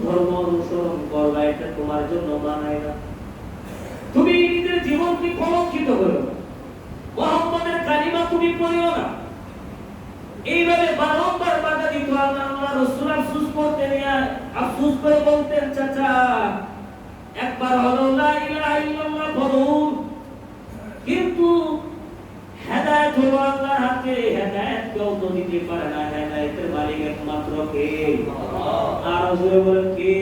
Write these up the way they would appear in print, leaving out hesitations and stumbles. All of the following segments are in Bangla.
ধর্ম অনুসরণ করবা, এটা তোমার জন্য মানায় না। তুমি নিজের জীবনকে কলঙ্কিত করো না, মুহাম্মাদের কালিমা তুমি পড়িও না। এইভাবে বারংবার বাধা দিত। আল্লাহ রাসূল আফসোস করতেন, আফসোস করে বলতেন, চাচা একবার হলো লা ইলাহা ইল্লাল্লাহ বলুন, কিন্তু হেদায়েত হলো আল্লাহর হাতে, হেদায়েত কেউ তো দিতে পারে না, হেদায়েতের মালিক একমাত্র কে? আর জোরে বলেন কে?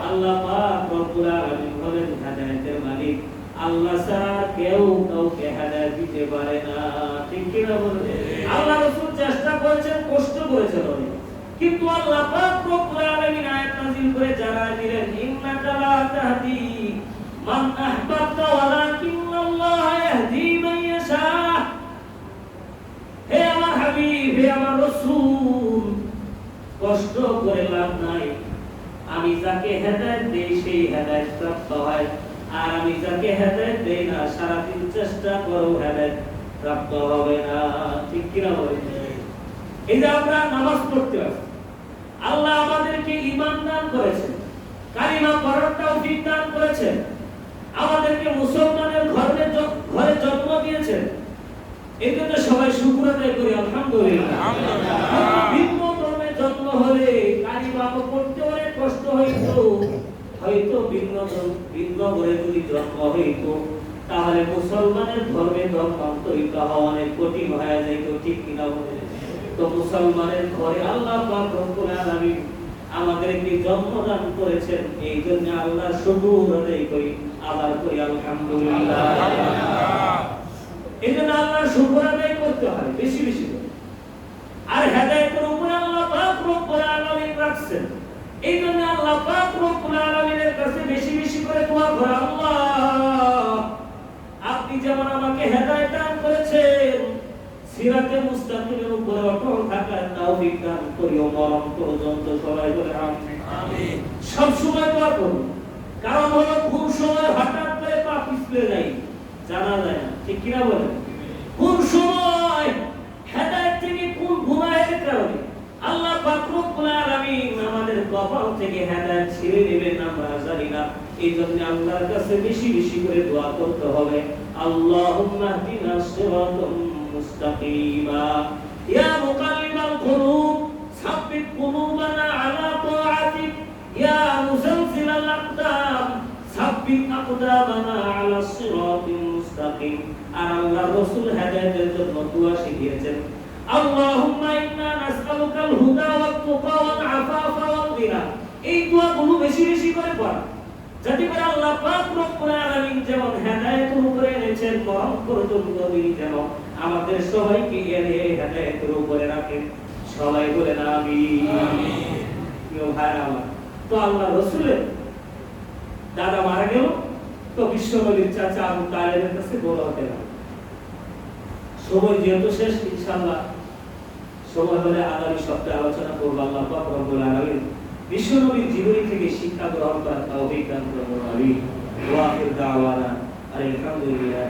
আল্লাহ পাক রব্বুল আলামিন হলেন হেদায়েতের মালিক। আল্লাহ ছাড়া কেউ কাউকে হেদায়েত দিতে পারে না, ঠিক কি না বলেন? আল্লাহ রাসূল চেষ্টা করেছেন, কষ্ট করেছেন অনেক, কিন্তু আল্লাহ পাক রব্বুল আলামিন আয়াত নাযিল করে জানায় দিলেন, ইন্নাকা লা তাহদি মান আহবাবতা ওয়ালাকিন্নাল্লাহ ইয়াহদি মান ইয়াশা। হে আমার হাবিব, হে আমার রাসূল, কষ্ট করে লাভ নাই। আমি যাকে হেদায়েত দেই সেই হেদায়েত প্রাপ্ত হয়, আর আমি যাকে হেদায়েত দেই না, সারাদিন চেষ্টা করো হেদায়েত প্রাপ্ত হবে না, ঠিক কি না বলেন? এই যে আমরা নামাজ পড়তে আসি, আল্লাহ আমাদেরকে ঈমান দান করেছেন, কালিমা পড়ার তৌফিক দান করেছেন, আমাদেরকে মুসলমানের ঘরে জন্ম দিয়েছেন। এজন্য সবাই শুকর আদায় করি আলহামদুলিল্লাহ। ভিন্ন ধর্মে জন্ম হলে কালিমা পড়তে অনেক কষ্ট হয়তো ভিন্ন ঘরে যদি জন্ম হইতো, তাহলে মুসলমানের ধর্মে ধর্মান্তরিত হওয়া অনেক কঠিন হয়ে যাইত, ঠিক কিনা বলেন? তো মুসলমানের ঘরে আল্লাহ পাক রব্বুল আলামিন আমাদেরকে জন্মদান করেছেন, এই জন্য আল্লাহ শুকর আদায় করি, আবার করি আলহামদুলিল্লাহ। এই জন্য আল্লাহ শুকর আদায় করতে হয় বেশি বেশি করে। আর হেদায়েতের উপরে আল্লাহ পাক রব্বুল আলামিন রাখছেন, এই জন্য আল্লাহ পাক রব্বুল আলামিনের কাছে বেশি বেশি করে দোয়া করো, আল্লাহ আপনি যেমন আমাকে হেদায়েত দান করেছেন, সিরাতে মুস্তাকিমের উপরে অটল থাকার তৌফিক দান করিও মরণ পর্যন্ত। সবাই বলে আমিন। সব সময় দোয়া করুন, কারণ হলো কোন সময় হঠাৎ করে পা পিছলে যায় জানা যায় না, ঠিক কি না বলেন? কোন সময় হেদায়েত থেকে কোন গুনাহের কারণে আল্লাহ পাক রব্বুল আলামিন আমাদের কপাল থেকে হেদায়েত ছিঁড়ে নেবেন আমরা জানি না। এই জন্য আল্লাহর কাছে বেশি বেশি করে দোয়া করতে হবে, আল্লাহুম্মা ইহদিনা সিরাতাল মুস্তাকিমা ইয়া মুকাল্লিবাল কুলুব সাব্বিত কুলুবানা আলা তাআতিক ইয়া মুসালসিলাল আকদাম সাব্বিত আকদামানা আলা সিরাতিল মুস্তাকিম। আর আল্লাহর রাসূল হেদায়েতের জন্য দোয়া শিখিয়েছেন, আল্লাহুম্মা ইন্না নাসআলুকাল হুদা ওয়াত তুকা ওয়াল আফাফা ওয়াল গিনা। এই দোয়াগুলো বেশি বেশি করে পড়া, যাতে করে আল্লাহ পাক রব্বুল আলামিন যেমন হেদায়েতের উপরে এনেছেন, মরণ পর্যন্ত তিনি যেন আমাদের সবাইকে এনে হেদায়েতের উপরে রাখেন। সবাই বলেন আমিন। প্রিয় ভাইরা আমার, তো আল্লাহ রাসূলের দাদা মারা গেল, তো বিশ্বনবীর চাচা আবু তালেবের কাছে বড় হতে লাগলো। সময় যেহেতু শেষ, ইনশাআল্লাহ সময় হলে আগামী সপ্তাহে আলোচনা করব। আল্লাহ পাক রব্বুল আলামিন বিশ্বনবীর জীবনী থেকে শিক্ষা গ্রহণ করার তৌফিক দান করুন। আমিন। ওয়া আখির দাওয়ানা আলহামদুলিল্লাহ।